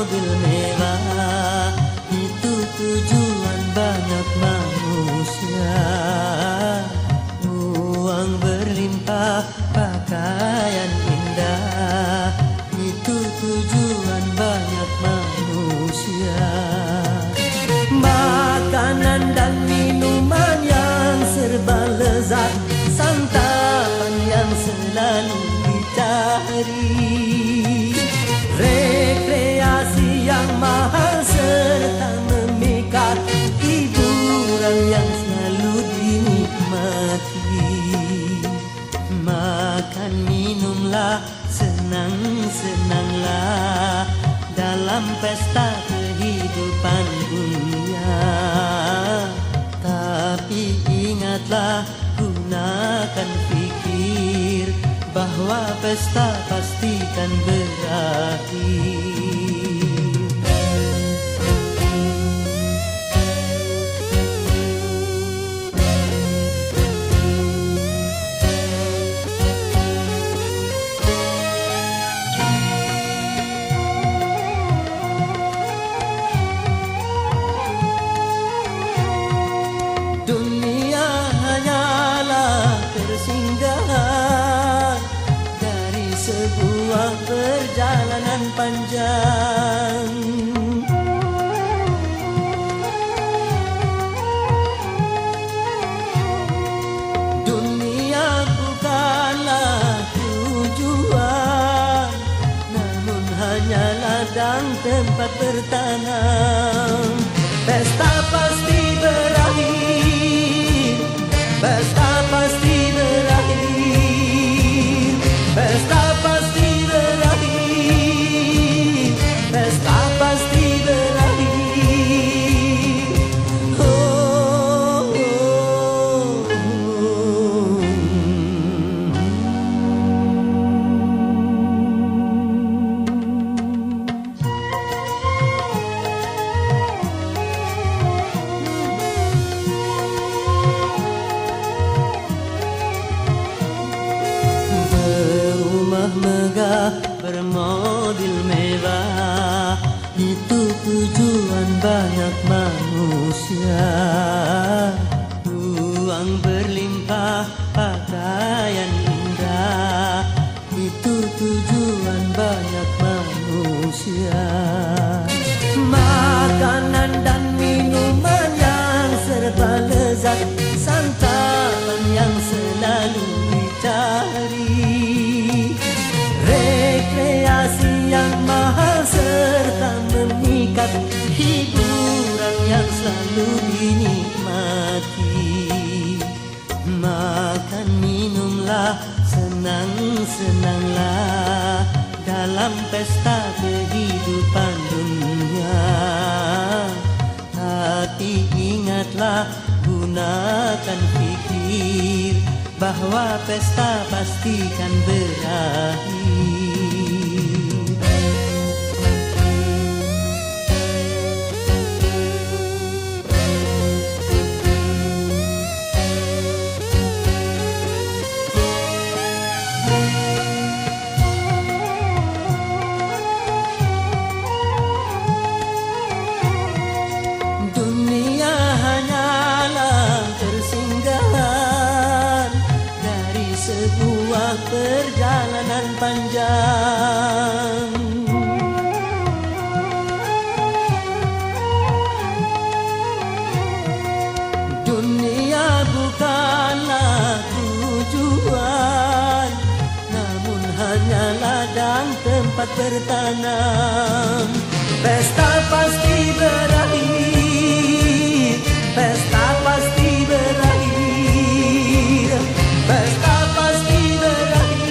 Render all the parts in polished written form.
bermobil mewah, itu tujuan banyak manusia. Uang berlimpah, pakaian indah, itu tujuan banyak manusia. Makanan dan minuman yang serba lezat, santapan yang selalu dicari, rekreasi yang mahal serta memikat, hiburan yang selalu dinikmati. Makan minumlah, senang-senanglah dalam pesta kehidupan dunia. Tapi ingatlah, gunakan pikir bahwa pesta pastikan berakhir. Dunia hanyalah persinggahan dari sebuah perjalanan panjang. Dunia bukanlah tujuan, namun hanya ladang tempat bertanam. Pesta pasti berakhir, pesta pasti berakhir, pesta pasti berakhir, pesta pasti berakhir. Oh, oh, oh. Berumah megah, bermobil mewah, itu tujuan banyak manusia. Uang berlimpah, pakaian indah, itu tujuan banyak manusia. Makanan dan minuman yang serba lezat, santapan yang selalu dicari, rekreasi yang mahal serta memikat, hiburan yang selalu dinikmati. Makan minumlah, senang-senanglah dalam pesta kehidupan dunia. Tapi ingatlah, gunakan pikir bahwa pesta pastikan berakhir. Dunia hanyalah persinggahan dari sebuah perjalanan panjang. Dunia bukanlah tujuan, namun hanya ladang tempat bertanam. Pesta pasti berakhir, pesta pasti berakhir, pesta pasti berakhir,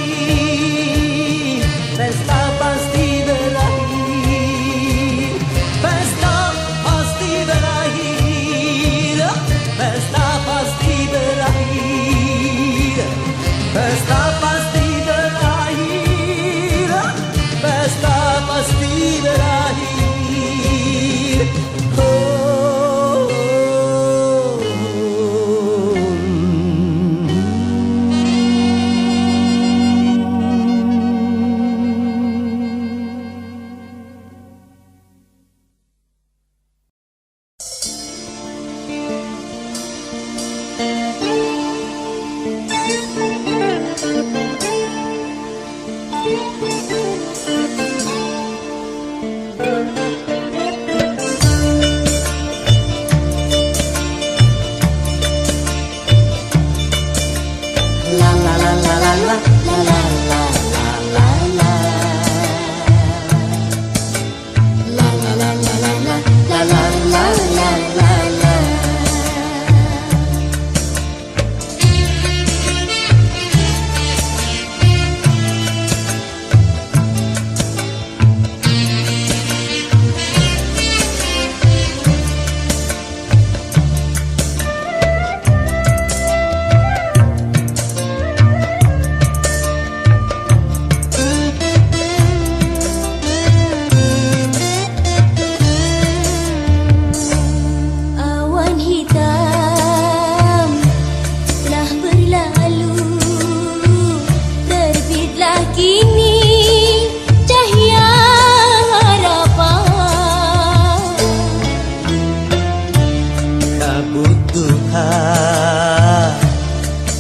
pesta pasti berakhir, pesta pasti berakhir, pesta pasti berakhir, pesta pasti berakhir, pesta pasti berakhir.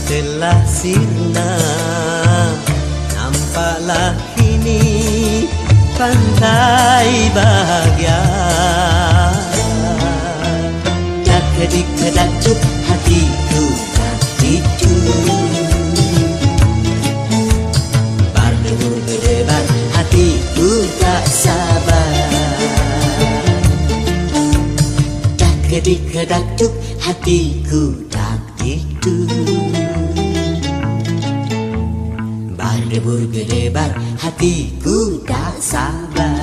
telah sirna, nampaklah kini pantai bahagia. Dak kedik kedakcuk hatiku tak dicu, berdebur berdebar hatiku tak sabar. Dak kedik kedakcuk hatiku tak dicu, berdebur berdebar hatiku tak sabar.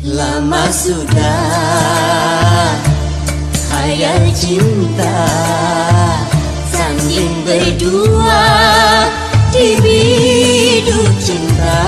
Lama sudah khayal cinta, sambil berdua di biduk cinta.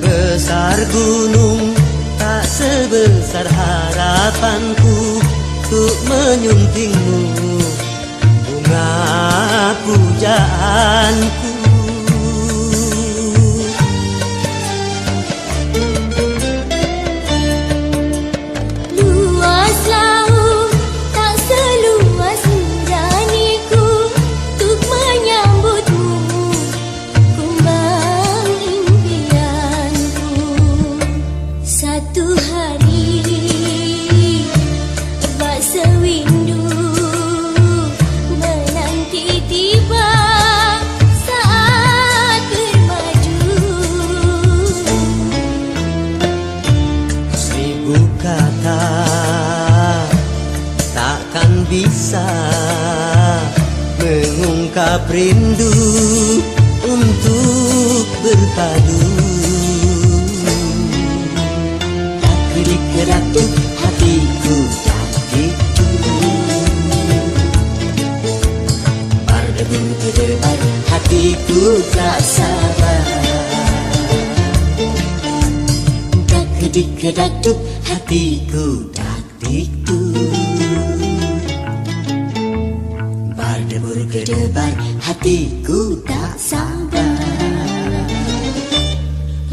Besar gunung tak sebesar harapanku untuk menyuntingmu, bunga pujaanku. Luas laut tak seluas nuraniku untuk menyambutmu, kumbang impianku. Satu hari bak sewindu menanti tiba saat bermaju. Seribu kata takkan bisa mengungkap rindu untuk berpadu. Tak kedik-kedakcuk hatiku tak dicu, berdebur berdebar hatiku tak sabar. Tak kedik-kedakcuk hatiku tak dicu, berdebur berdebar hatiku tak sabar.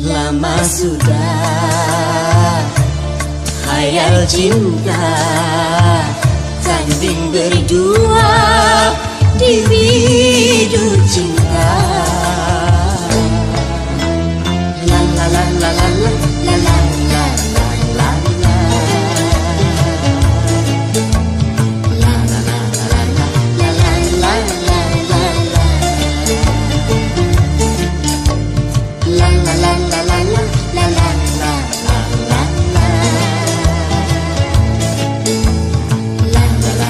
Lama sudah khayal cinta, sanding berdua di biduk cinta. La la la la la la la la la la la la. La la la la la la la la la la la. La la la la la la la la la la la. La la la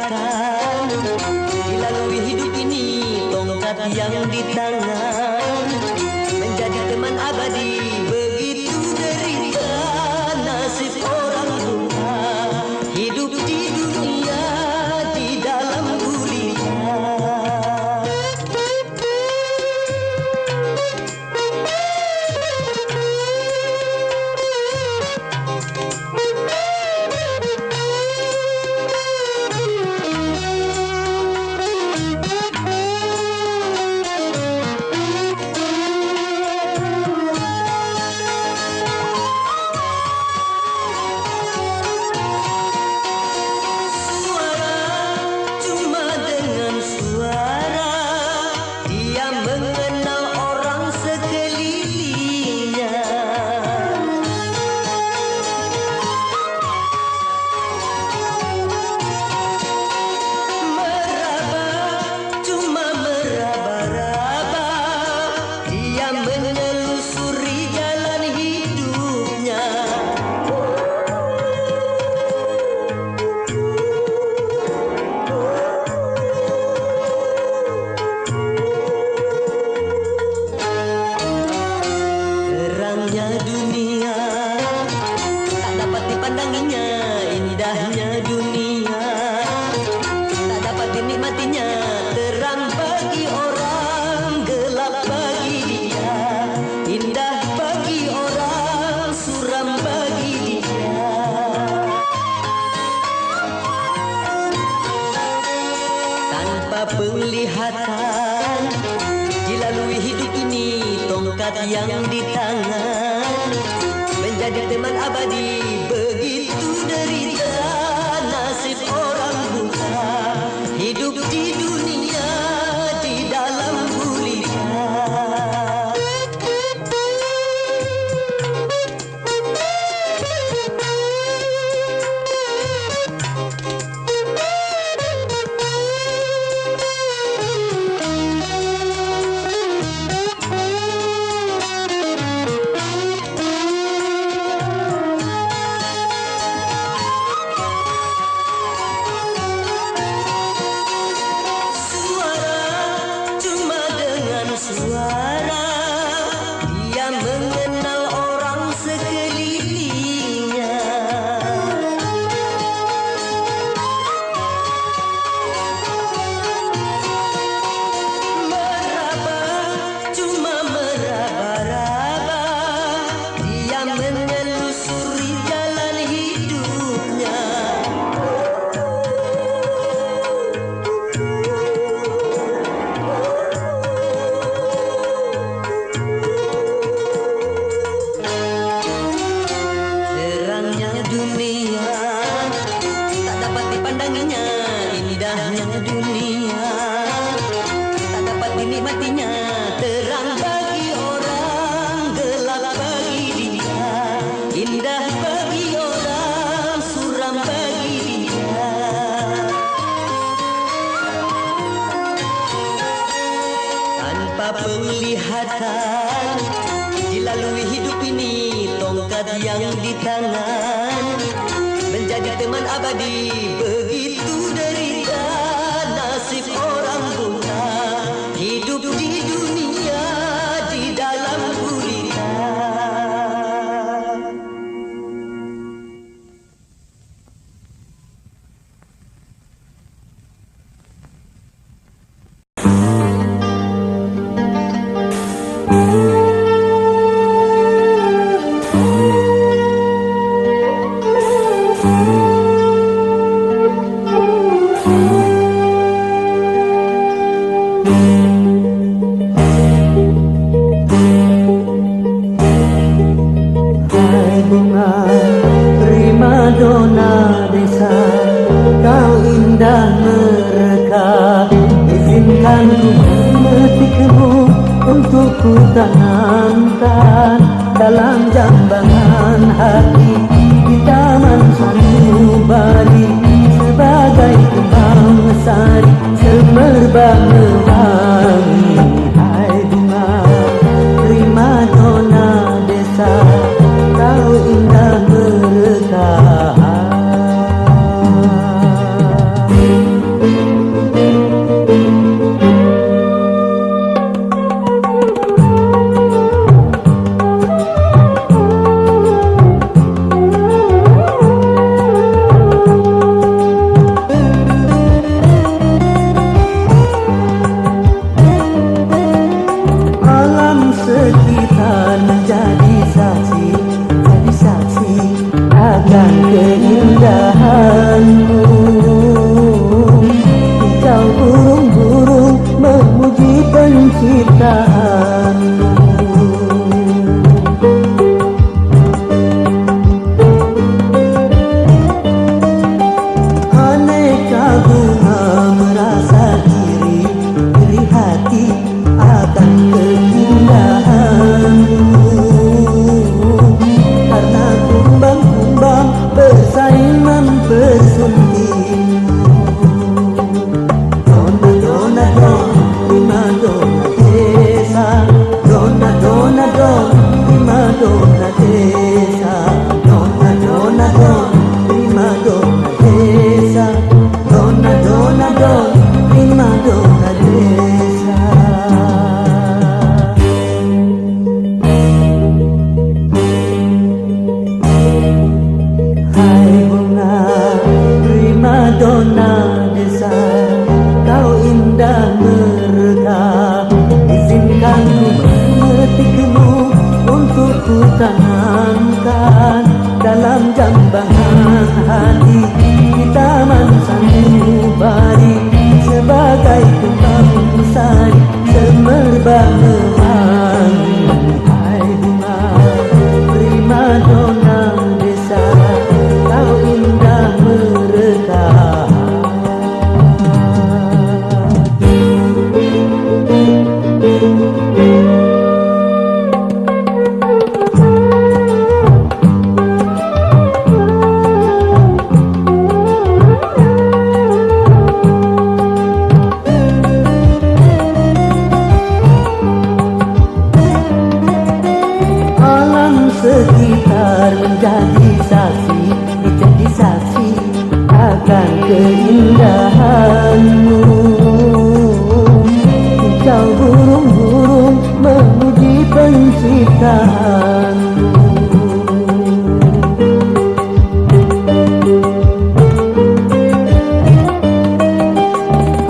kelihatan. Dilalui hidup ini tongkat yang di tangan, menjadi teman abadi begitu derita. Nasib orang buta hidup di dunia di dalam gulita. Dunia tak dapat dipandanginya, indahnya dunia tak dapat dinikmatinya. Terang bagi orang, gelap bagi dia, indah bagi orang, suram bagi dia. Tanpa penglihatan dilalui hidup ini tongkat yang di tangan, menjadi teman abadi begitu derita. Nasib orang buta hidup di dunia di dalam gulita. Suara dia mengenal orang sekelilingnya. Meraba, cuma meraba-raba, dia menelusuri jalan hidupnya. Dunia tak dapat dipandanginya, indahnya dunia tak dapat dinikmatinya. Terang bagi orang, gelap bagi dia, indah bagi orang, suram bagi dia. Tanpa penglihatan dilalui hidup ini tongkat yang di tangan, menjadi teman abadi begitu derita. Nasib orang buta hidup di dunia di dalam gulita. Primadona desa, kau indah mereka. Izinkan ku memetikmu untuk ku tanamkan dalam jambangan hati di taman sanubari, sebagai kembang sari semerbak mewangi. Hai bunga primadona desa, kau indah mereka. dona desa, kau indah mereka. Izinkan ku memetikmu untuk ku tanamkan dalam jambangan hati di taman sanubari, sebagai kembang sari semerbak mewangi. Hai bunga prima dona desa, kau indah mereka. Sekitar menjadi saksi, menjadi saksi akan keindahanmu. Kicau burung-burung memuji penciptaanmu.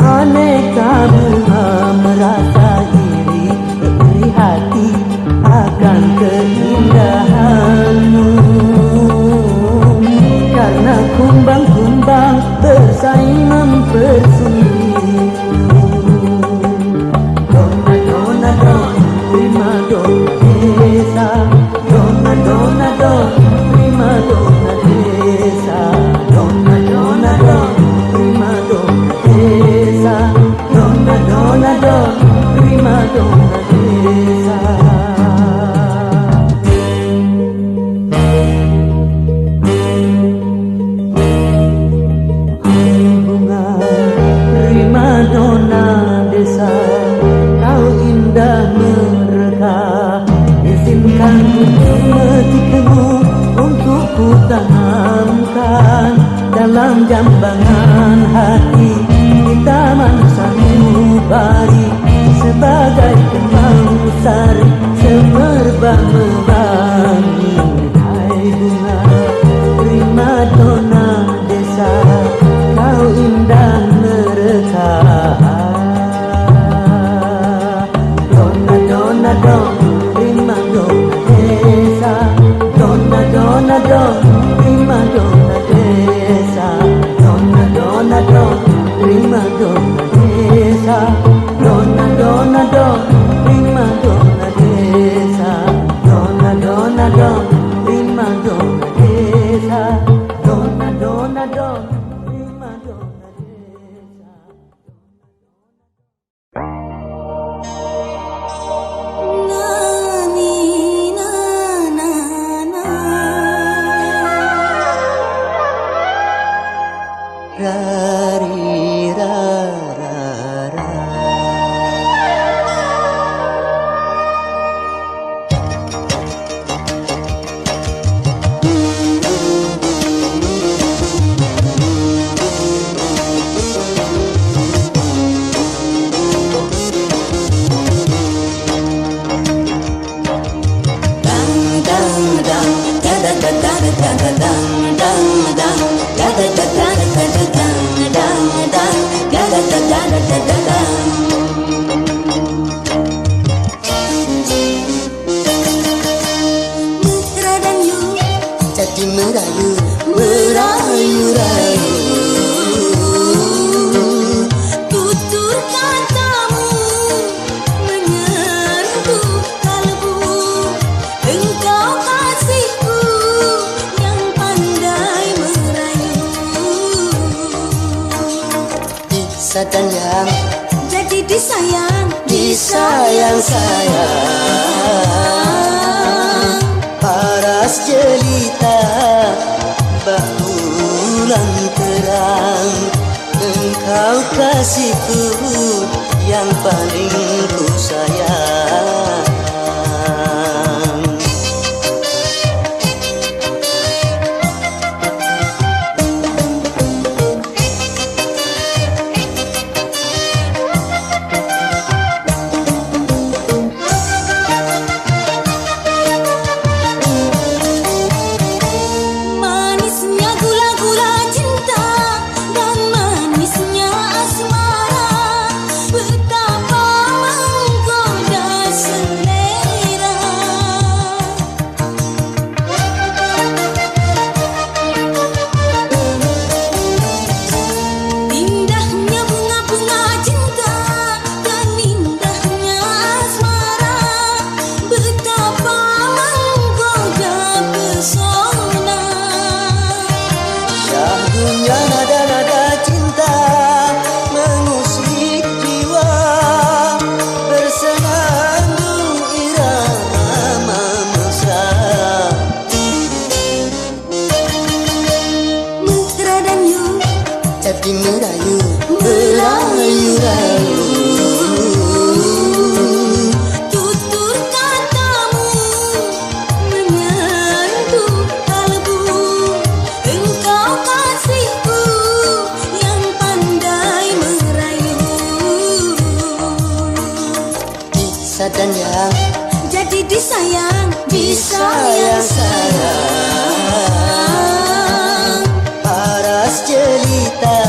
Aneka bunga merasa iri hati akan keindahanmu, karena kumbang-kumbang bersaing mempersunimu. Dona dona don, prima dona desa. Dona dona don, prima dona desa. Dona dona don, prima dona desa. Dona dona don, prima dona desa. Dona desa, kau indah mereka. Izinkan ku memetikmu untuk ku tanamkan dalam jambangan hati di taman sanubari, sebagai kembang sari semerbak mewangi. Hai bunga prima dona desa, kau indah mereka. Dona dona don, prima dona desa. Dona dona don, prima dona desa. Dona dona don, prima dona desa. Dona dona don, prima dona desa. Dona dona don, prima dona desa. Dona dona don, prima dona desa. Rari ra ra ra. Jadi merayu, merayu-rayu, Tutur katamu menyentuh kalbu. Engkau kasihku yang pandai merayu. disayang yang Jadi disayang, disayang-sayang. Paras jelita bulan terang, engkau kasihku yang paling ku sayang. manisnya gula-gula cinta dan jadi merayu, merayu-rayu. Tutur katamu menyentuh kalbu. Engkau kasihku yang pandai merayu. Bisa dan yang Jadi disayang, disayang-sayang. Paras jelita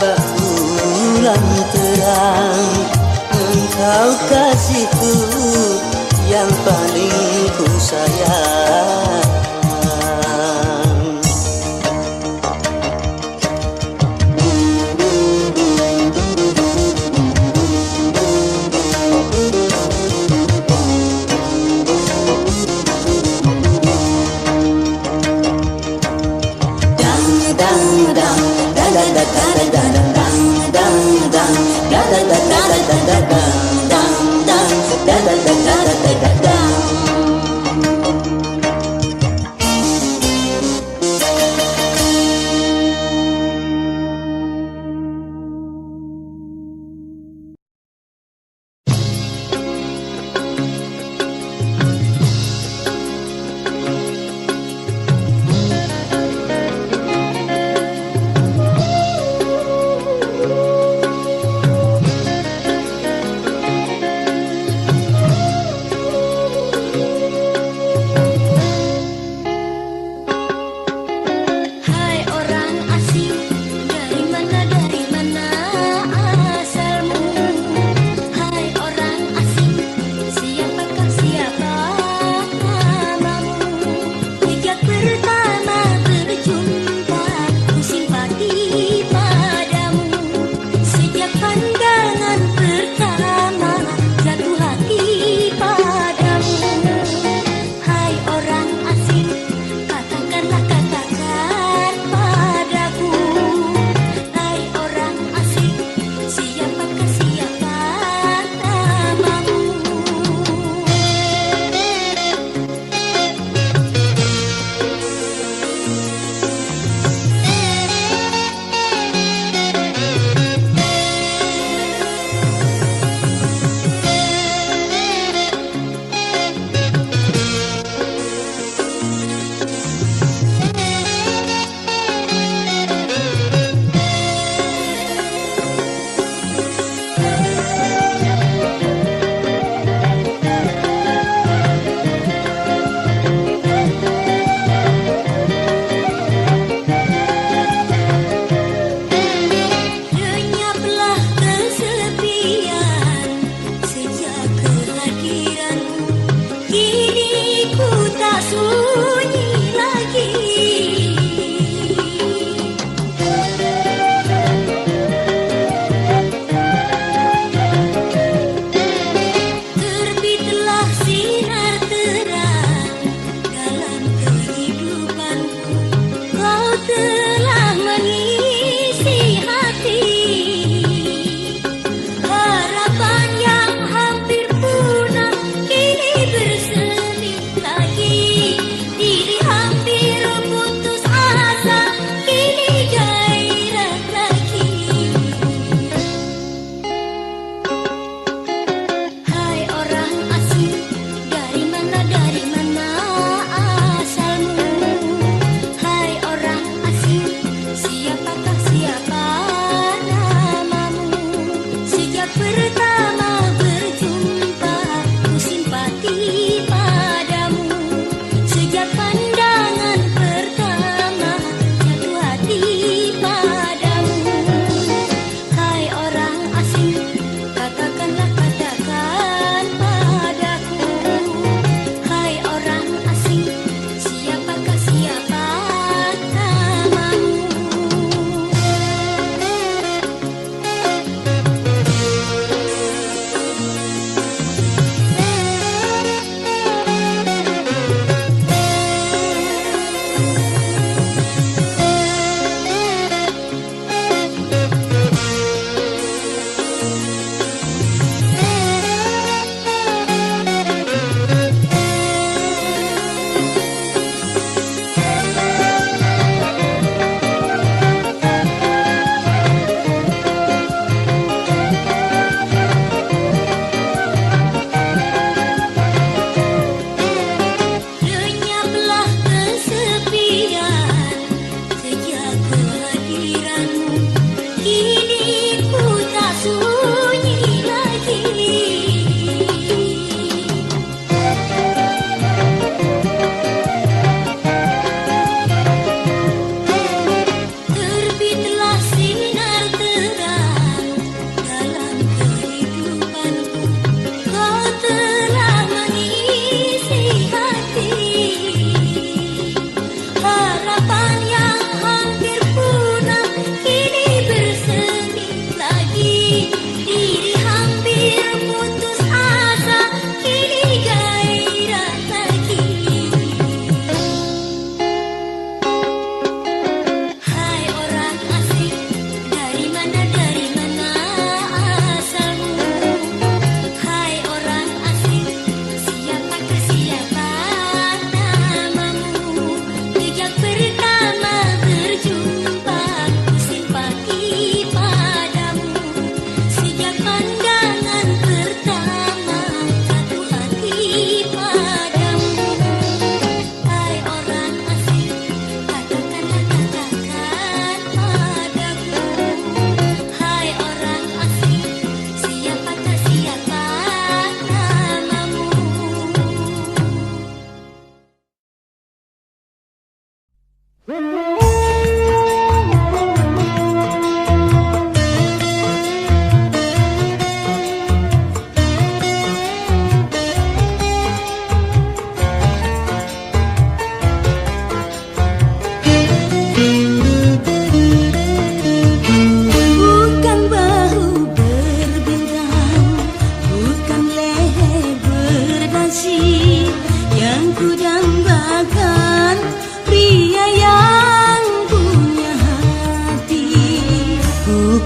bulan terang. Engkau kasihku yang paling ku sayang.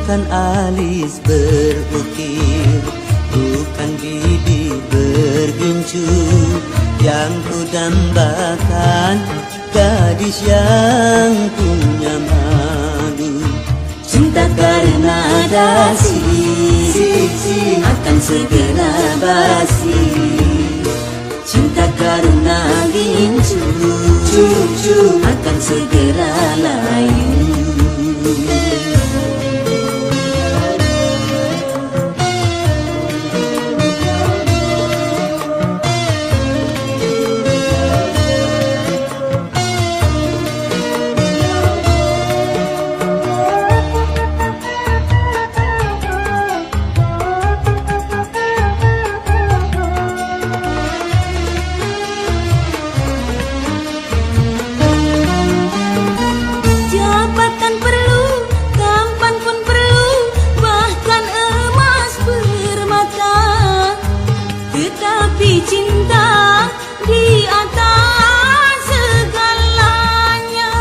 Bukan alis berukir, bukan bibir bergincu, yang ku dambakan gadis yang punya malu. Cinta karena dasi akan segera basi, cinta karena gincu akan segera layu. Jabatan perlu, tampan pun perlu, bahkan emas permata. Tetapi cinta di atas segalanya.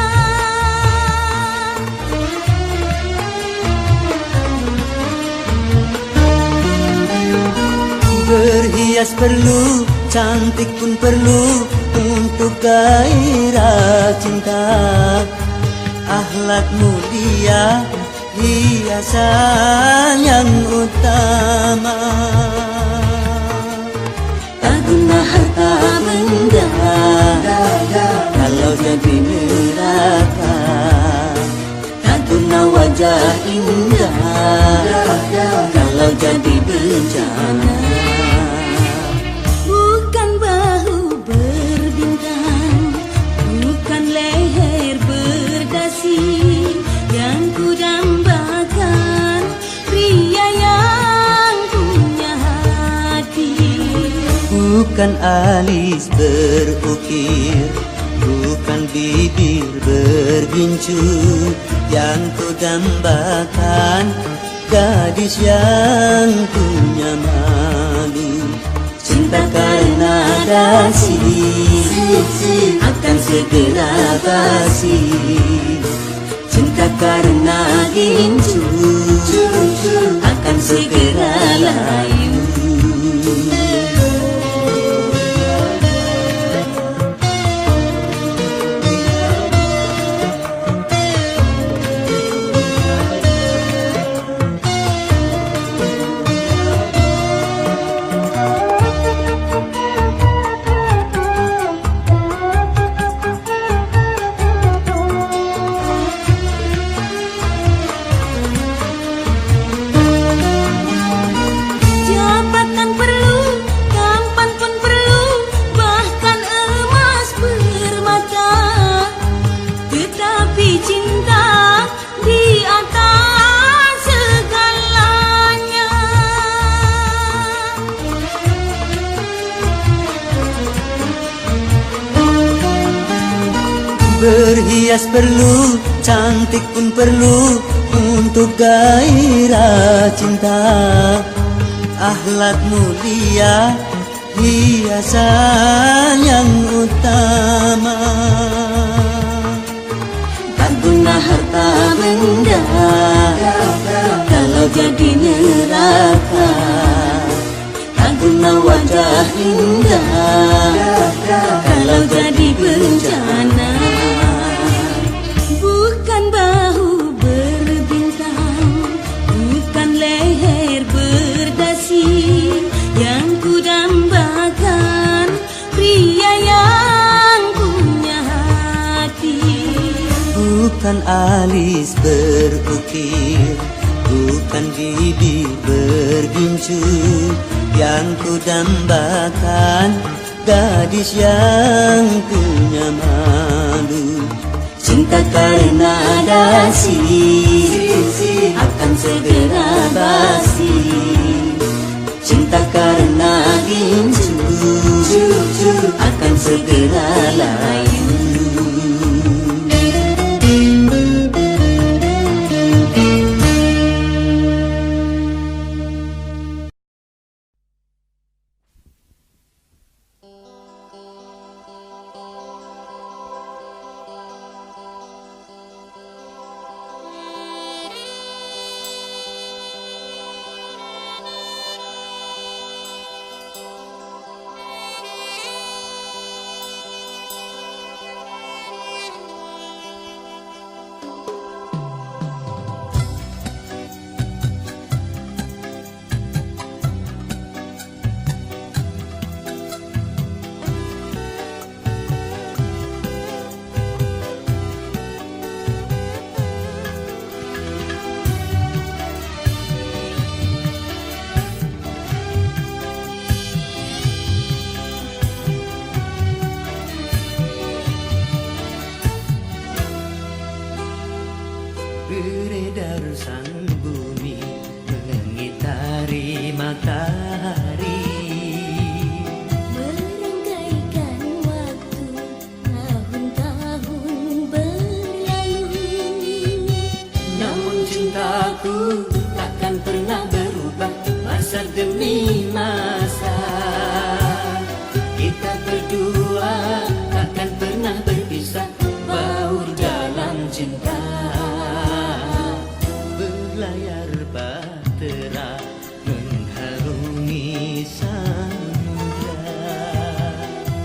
Berhias perlu, cantik pun perlu untuk gairah cinta. Akhlak mulia, hiasan yang utama. Tak guna harta benda kalau jadi neraka. Tak guna wajah indah kalau jadi bencana. Bukan bahu berbintang, bukan leher berdasi, yang ku dambakan pria yang punya hati. Bukan alis berukir, bukan bibir bergincu, yang ku dambakan gadis yang punya malu. Cinta karena dasi akan segera basi, cinta karena gincu akan segera layu. Jabatan perlu, tampan pun perlu, bahkan emas permata. Tetapi cinta di atas segalanya. Berhias perlu, cantik pun perlu untuk gairah cinta. Akhlak mulia, hiasan yang utama. Tak guna harta benda kalau jadi neraka. Tak guna wajah indah kalau jadi bencana. Bukan bahu berbintang, bukan leher berdasi, yang ku dambakan pria yang punya hati. Bukan alis berukir, bukan bibir bergincu, yang ku dambakan gadis yang punya malu. Cinta karena dasi akan segera basi, cinta karena gincu akan segera layu. beredar sang bumi mengitari matahari. Merangkaikan waktu tahun-tahun berlalu. Namun cintaku takkan pernah berubah masa demi masa. Kita berdua takkan pernah berpisah, baur dalam cinta. Berlayar bahtera mengharungi samudra.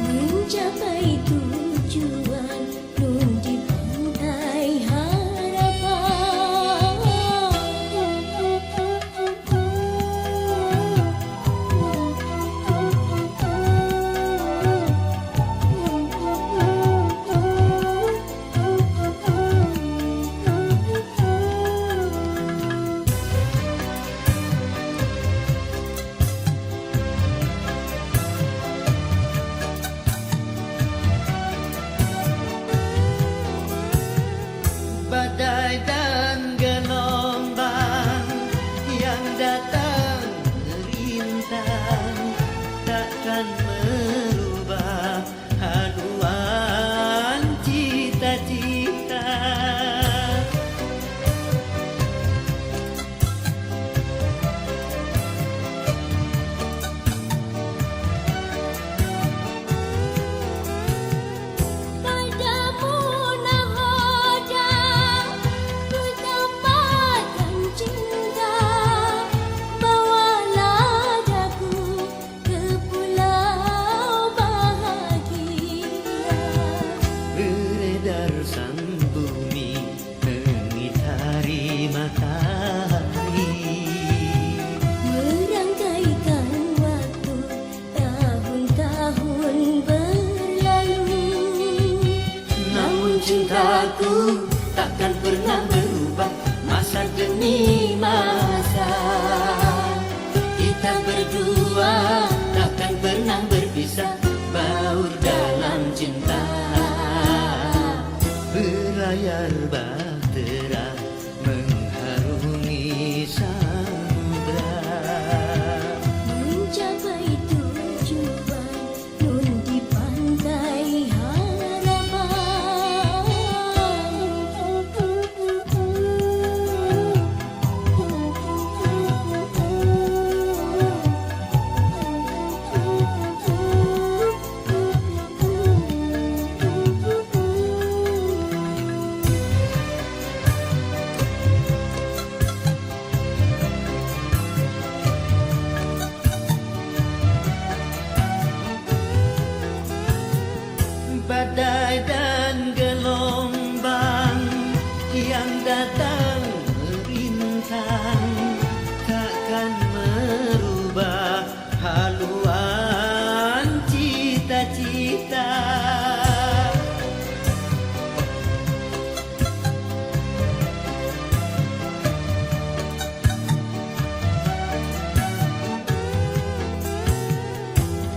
Mencapai tujuan nun di pantai Badai dan gelombang yang datang merintang takkan merubah haluan cita-cita. padamu nahoda ku tambahkan cinta. Bawalah daku ke pulau bahagia. Beredar sang bumi mengitari matahari. Merangkaikan waktu tahun-tahun berlalu. Namun cintaku takkan pernah berubah masa demi masa. Kita berdua takkan pernah berpisah, baur dalam cinta. Berlayar bahtera mengharungi samudra. Mencapai tujuan nun di pantai Badai dan gelombang yang datang merintang takkan merubah haluan cita-cita.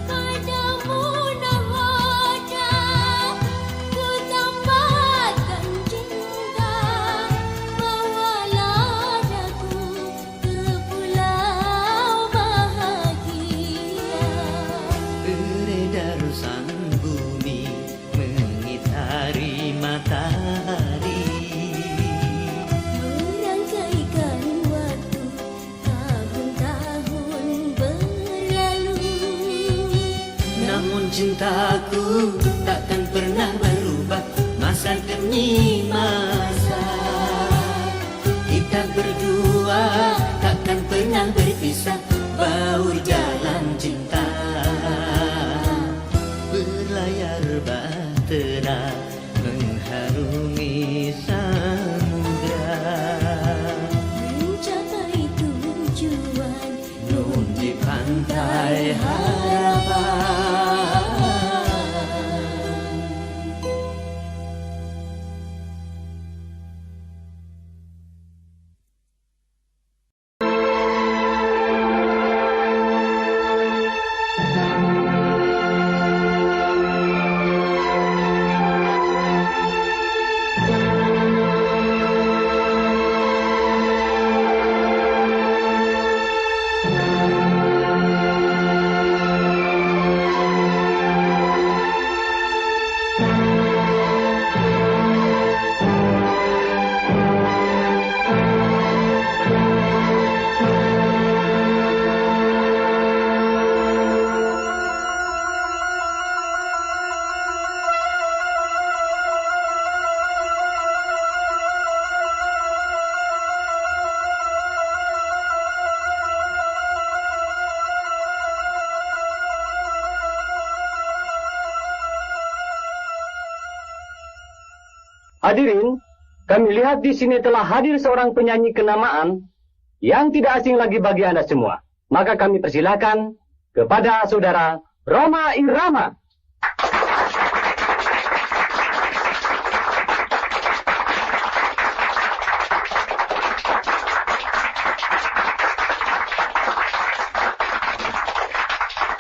padamu nahoda ku tambahkan cinta. Bawalah daku ke pulau bahagia. Beredar sang bumi mengitari matahari. Merangkaikan waktu tahun-tahun berlalu. Namun cintaku takkan pernah berubah masa demi masa. Kita berdua takkan pernah berpisah, baur dalam cinta. Berlayar bahtera mengharungi samudra. Mencapai tujuan Nun di pantai harapan. Hadirin, kami lihat di sini telah hadir seorang penyanyi kenamaan yang tidak asing lagi bagi Anda semua. Maka kami persilakan kepada saudara Rhoma Irama.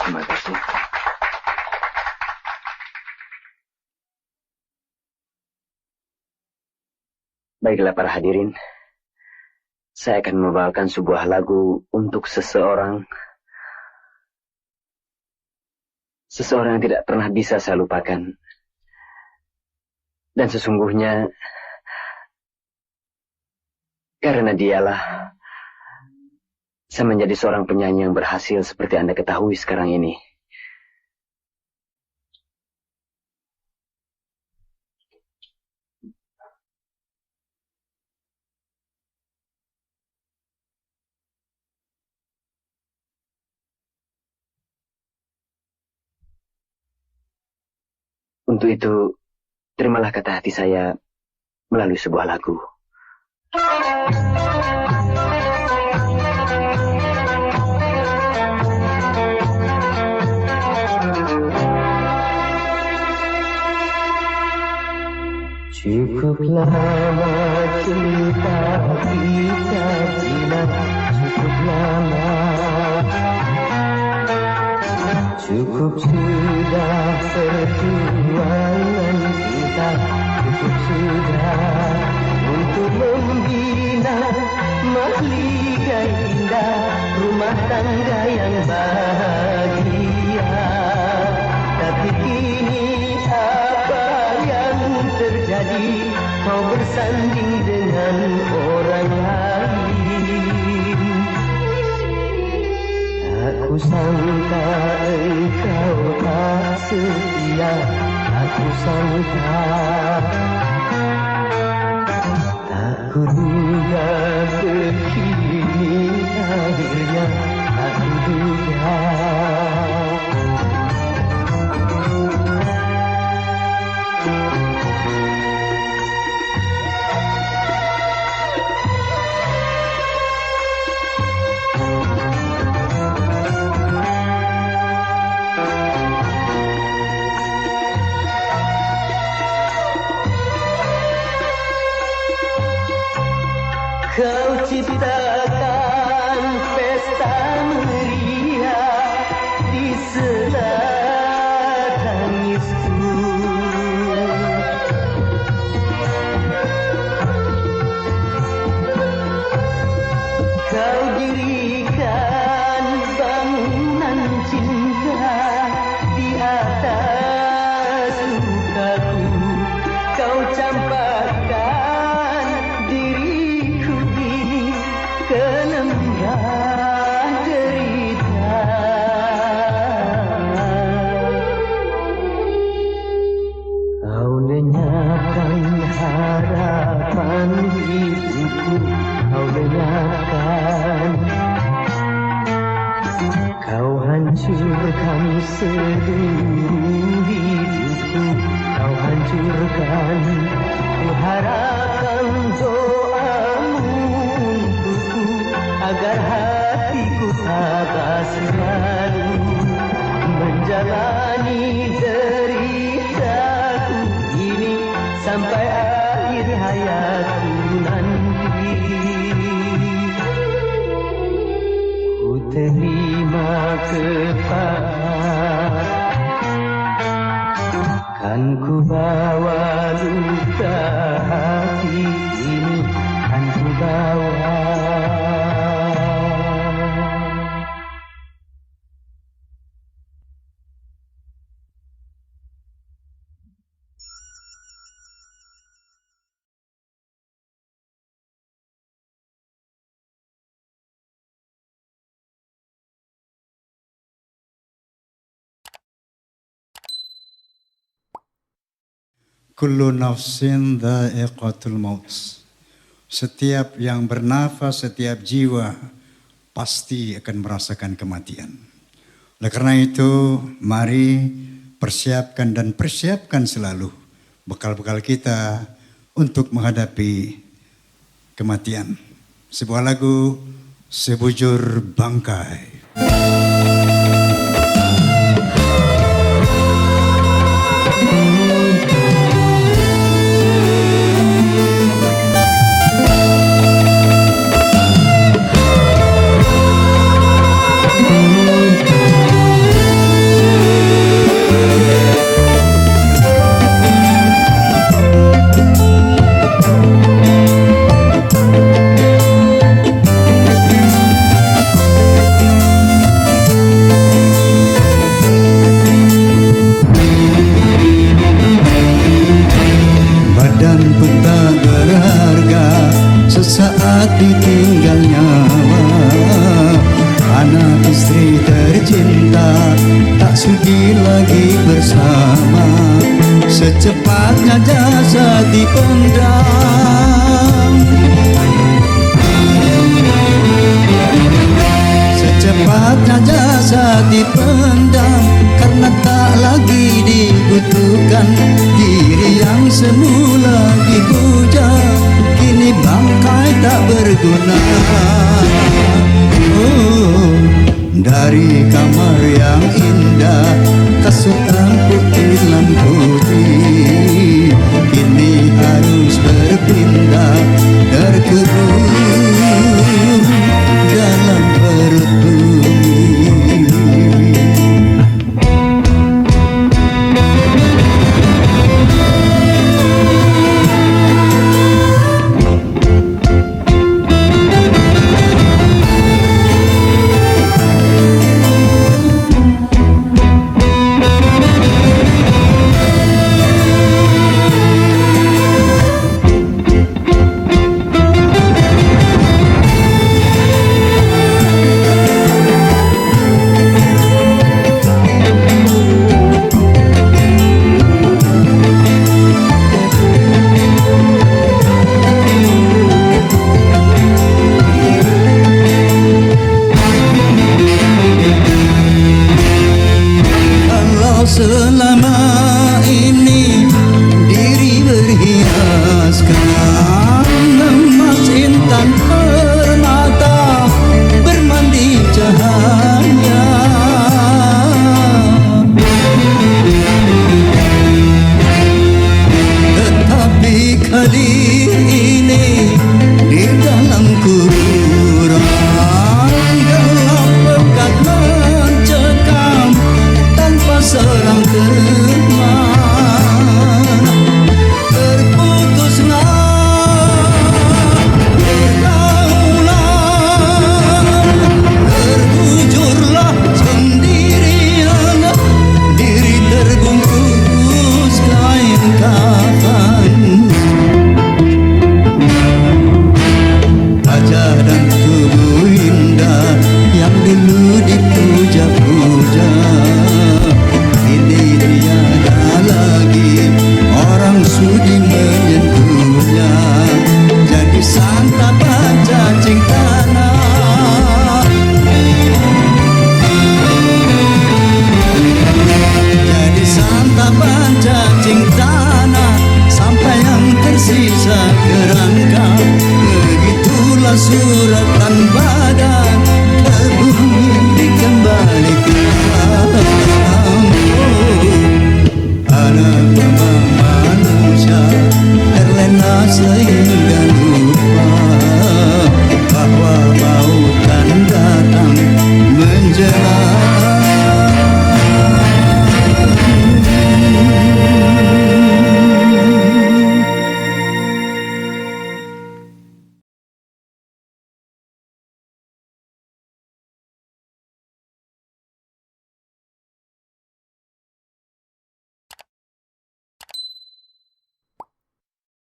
Terima kasih. Baiklah para hadirin, saya akan membawakan sebuah lagu untuk seseorang yang tidak pernah bisa saya lupakan. Dan sesungguhnya karena dialah saya menjadi seorang penyanyi yang berhasil seperti Anda ketahui sekarang ini. Untuk itu, terimalah kata hati saya melalui sebuah lagu. Cukup lama cinta kita jinak, cukup lama. Cukup sudah perjuangan kita, cukup sudah untuk membina mahligai indah rumah tangga yang bahagia. Tapi kini apa yang terjadi? Kau bersanding dengan orang lain. Aku sangka engkau tak setia, aku sangka. Tak kuduga begini akhirnya, tak kuduga. Kau ciptakan pesta meriah di sela tangisku. Kau dirikan bangunan cinta di atas lukaku. Kau campakkan diriku ke lembah derita. Kau lenyapkan harapan hidupku, kau lenyapkan. Kau hancurkan seluruh hidupku, kau hancurkan. Ku harapkan doamu untukku agar hatiku tabah selalu menjalani deritaku ini sampai akhir hayatku nanti. Ku terima kepada, kan ku bawa luka hati ini, kan ku bawa. Kullu nafsin dha'iqatul maut. Setiap yang bernafas, setiap jiwa pasti akan merasakan kematian. Oleh karena itu, mari persiapkan selalu bekal-bekal kita untuk menghadapi kematian. Sebuah lagu Sebujur Bangkai. Badan pun tak berharga sesaat ditinggal nyawa. Anak istri tercinta tak sudi lagi bersama. Secepatnya jasad dipendam, secepatnya jasad dipendam, karena tak lagi dibutuhkan. Diri yang semula dipuja kini bangkai tak berguna. Oh, dari kamar yang indah kasut putih putih kini harus berpindah. Terkubur